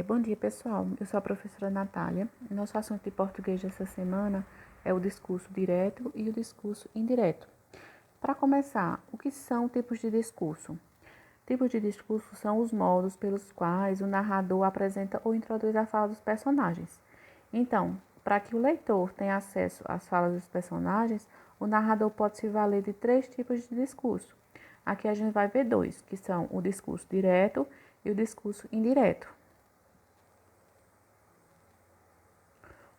Bom dia, pessoal. Eu sou a professora Natália. Nosso assunto de português dessa semana é o discurso direto e o discurso indireto. Para começar, o que são tipos de discurso? Tipos de discurso são os modos pelos quais o narrador apresenta ou introduz a fala dos personagens. Então, para que o leitor tenha acesso às falas dos personagens, o narrador pode se valer de três tipos de discurso. Aqui a gente vai ver dois, que são o discurso direto e o discurso indireto.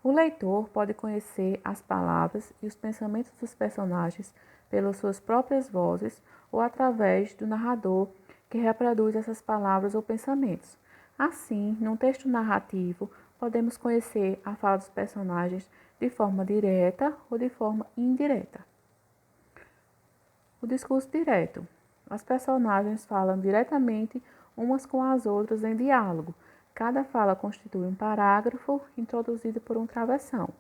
O leitor pode conhecer as palavras e os pensamentos dos personagens pelas suas próprias vozes ou através do narrador que reproduz essas palavras ou pensamentos. Assim, num texto narrativo, podemos conhecer a fala dos personagens de forma direta ou de forma indireta. O discurso direto. As personagens falam diretamente umas com as outras em diálogo. Cada fala constitui um parágrafo introduzido por um travessão.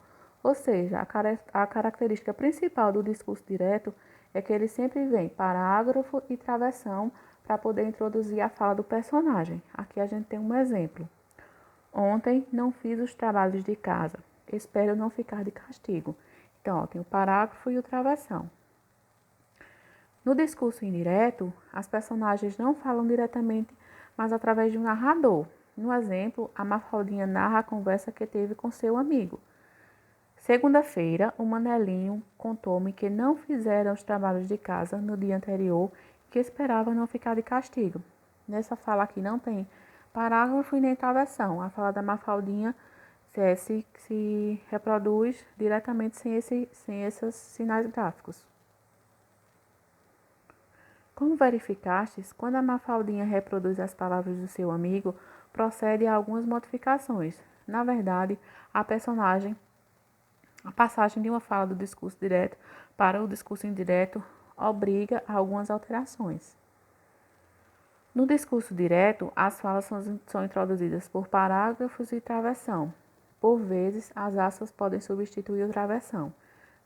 Ou seja, a característica principal do discurso direto é que ele sempre vem parágrafo e travessão para poder introduzir a fala do personagem. Aqui a gente tem um exemplo. Ontem não fiz os trabalhos de casa. Espero não ficar de castigo. Então, tem o parágrafo e o travessão. No discurso indireto, as personagens não falam diretamente, mas através de um narrador. No exemplo, a Mafaldinha narra a conversa que teve com seu amigo. Segunda-feira, o Manelinho contou-me que não fizeram os trabalhos de casa no dia anterior e que esperava não ficar de castigo. Nessa fala aqui não tem parágrafo e nem travessão. A fala da Mafaldinha se reproduz diretamente sem esses sinais gráficos. Como verificastes, quando a Mafaldinha reproduz as palavras do seu amigo, procede a algumas modificações. Na verdade, a passagem de uma fala do discurso direto para o discurso indireto obriga a algumas alterações. No discurso direto, as falas são introduzidas por parágrafos e travessão. Por vezes, as aspas podem substituir o travessão.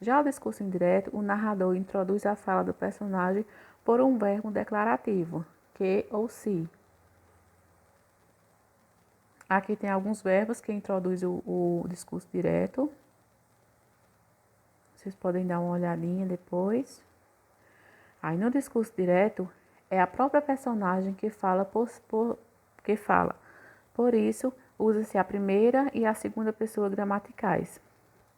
Já o discurso indireto, o narrador introduz a fala do personagem por um verbo declarativo, que ou se. Aqui tem alguns verbos que introduzem o discurso direto. Vocês podem dar uma olhadinha depois. Aí no discurso direto, é a própria personagem que fala que fala. Por isso, usa-se a primeira e a segunda pessoa gramaticais.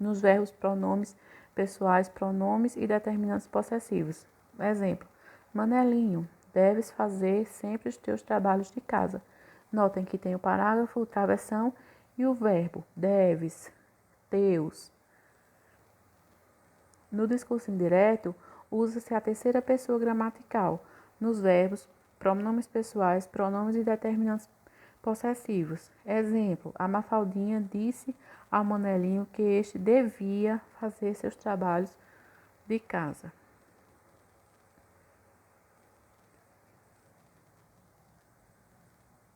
Nos verbos, pronomes pessoais, pronomes e determinantes possessivos. Exemplo: Manelinho, deves fazer sempre os teus trabalhos de casa. Notem que tem o parágrafo, o travessão e o verbo deves, teus. No discurso indireto, usa-se a terceira pessoa gramatical. Nos verbos, pronomes pessoais, pronomes e determinantes possessivos. Exemplo: a Mafaldinha disse ao Manelinho que este devia fazer seus trabalhos de casa.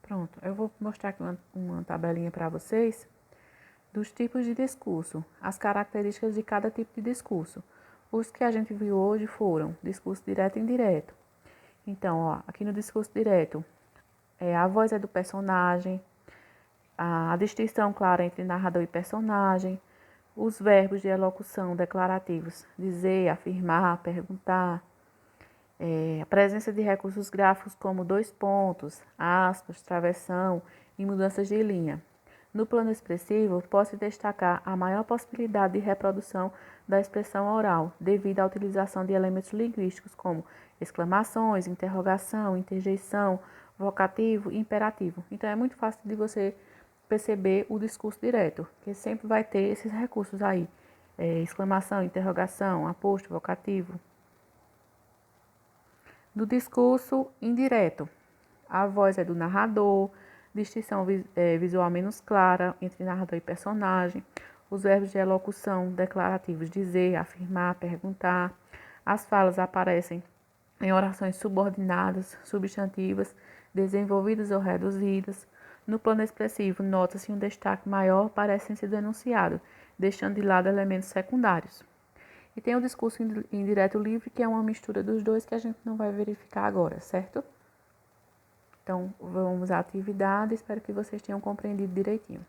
Pronto, eu vou mostrar aqui uma tabelinha para vocês dos tipos de discurso, as características de cada tipo de discurso. Os que a gente viu hoje foram discurso direto e indireto. Então, ó, aqui no discurso direto, a voz é do personagem, a distinção clara entre narrador e personagem, os verbos de elocução declarativos, dizer, afirmar, perguntar, a presença de recursos gráficos como dois pontos, aspas, travessão e mudanças de linha. No plano expressivo, pode-se destacar a maior possibilidade de reprodução da expressão oral, devido à utilização de elementos linguísticos como exclamações, interrogação, interjeição, vocativo e imperativo. Então, é muito fácil de você perceber o discurso direto, que sempre vai ter esses recursos aí, exclamação, interrogação, aposto, vocativo. Do discurso indireto, a voz é do narrador, distinção visual menos clara entre narrador e personagem, os verbos de elocução declarativos dizer, afirmar, perguntar, as falas aparecem em orações subordinadas, substantivas, desenvolvidas ou reduzidas. No plano expressivo, nota-se um destaque maior para a essência do enunciado, deixando de lado elementos secundários. E tem o discurso indireto livre, que é uma mistura dos dois que a gente não vai verificar agora, certo? Então, vamos à atividade. Espero que vocês tenham compreendido direitinho.